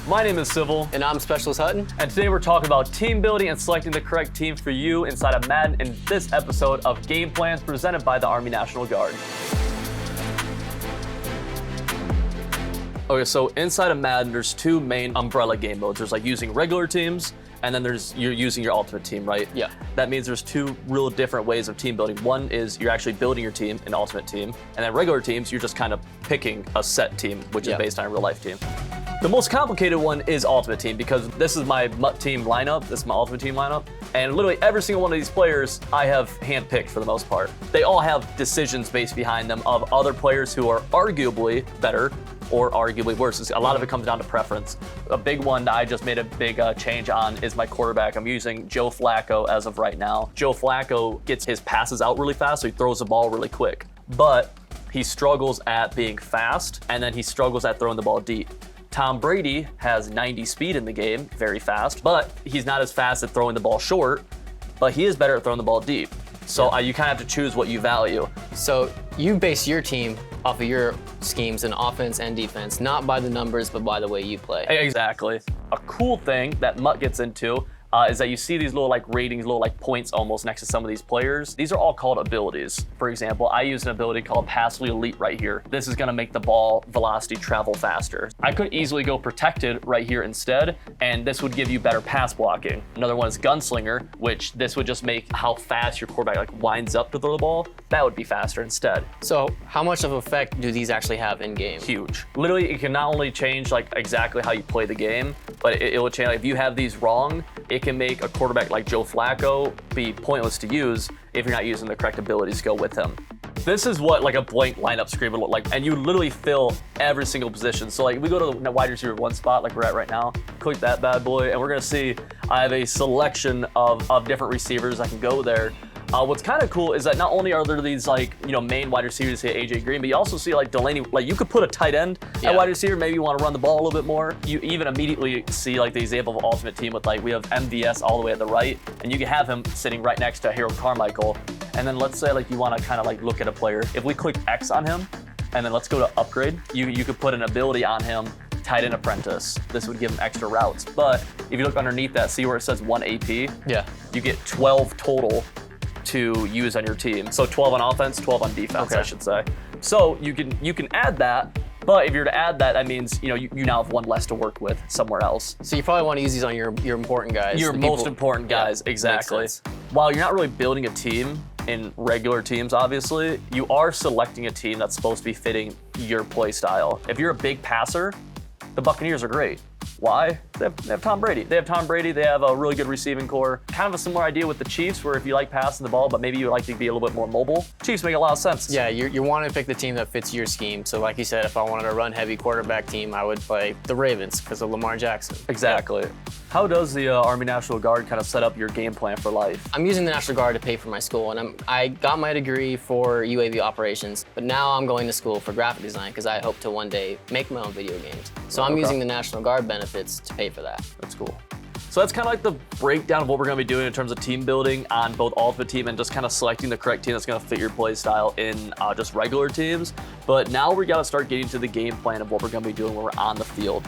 My name is Civil. And I'm Specialist Hutton. And today we're talking about team building and selecting the correct team for you inside of Madden in this episode of Game Plans presented by the Army National Guard. Okay, so inside of Madden, there's two main umbrella game modes. There's like using regular teams, and then you're using your Ultimate Team, right? Yeah. That means there's two real different ways of team building. One is you're actually building your team in Ultimate Team, and then regular teams, you're just kind of picking a set team, which is based on a real life team. The most complicated one is Ultimate Team because this is my MUT team lineup. This is my Ultimate Team lineup. And literally every single one of these players I have handpicked for the most part. They all have decisions based behind them of other players who are arguably better or arguably worse. A lot of it comes down to preference. A big one that I just made a big change on is my quarterback. I'm using Joe Flacco as of right now. Joe Flacco gets his passes out really fast, so he throws the ball really quick. But he struggles at being fast, and then he struggles at throwing the ball deep. Tom Brady has 90 speed in the game, very fast, but he's not as fast at throwing the ball short, but he is better at throwing the ball deep. So you kind of have to choose what you value. So you base your team off of your schemes in offense and defense, not by the numbers, but by the way you play. Exactly. A cool thing that MUT gets into is that you see these little like ratings, little like points almost next to some of these players. These are all called abilities. For example, I use an ability called Passively Elite right here. This is gonna make the ball velocity travel faster. I could easily go Protected right here instead, and this would give you better pass blocking. Another one is Gunslinger, which this would just make how fast your quarterback like winds up to throw the ball. That would be faster instead. So how much of an effect do these actually have in game? Huge. Literally, it can not only change like exactly how you play the game, but it will change. Like, if you have these wrong, it can make a quarterback like Joe Flacco be pointless to use if you're not using the correct abilities to go with him. This is what like a blank lineup screen would look like, and you literally fill every single position. So like we go to the wide receiver one spot like we're at right now, click that bad boy, and we're gonna see I have a selection of different receivers that can go there. What's kind of cool is that not only are there these like, main wide receivers, say AJ Green, but you also see like Delaney, like you could put a tight end at wide receiver, maybe you want to run the ball a little bit more. You even immediately see like the example of Ultimate Team with like, we have MVS all the way at the right, and you can have him sitting right next to Harold Carmichael. And then let's say like you want to kind of like look at a player. If we click X on him, and then let's go to upgrade, you could put an ability on him, tight end apprentice. This would give him extra routes. But if you look underneath that, see where it says 1 AP? Yeah. You get 12 total to use on your team. So 12 on offense, 12 on defense, I should say. So you can add that, but if you're to add that, that means you now have one less to work with somewhere else. So you probably want to use these on your important guys. Your most important guys, exactly. While you're not really building a team in regular teams, obviously, you are selecting a team that's supposed to be fitting your play style. If you're a big passer, the Buccaneers are great. Why? They have Tom Brady. They have a really good receiving core. Kind of a similar idea with the Chiefs, where if you like passing the ball, but maybe you would like to be a little bit more mobile, Chiefs make a lot of sense. Yeah, you want to pick the team that fits your scheme. So like you said, if I wanted a run-heavy quarterback team, I would play the Ravens because of Lamar Jackson. Exactly. Yeah. How does the Army National Guard kind of set up your game plan for life? I'm using the National Guard to pay for my school, and I got my degree for UAV operations, but now I'm going to school for graphic design because I hope to one day make my own video games. So I'm using the National Guard benefits to pay for that. That's cool. So that's kind of like the breakdown of what we're going to be doing in terms of team building on both Ultimate Team and just kind of selecting the correct team that's going to fit your play style in just regular teams. But now we got to start getting to the game plan of what we're going to be doing when we're on the field.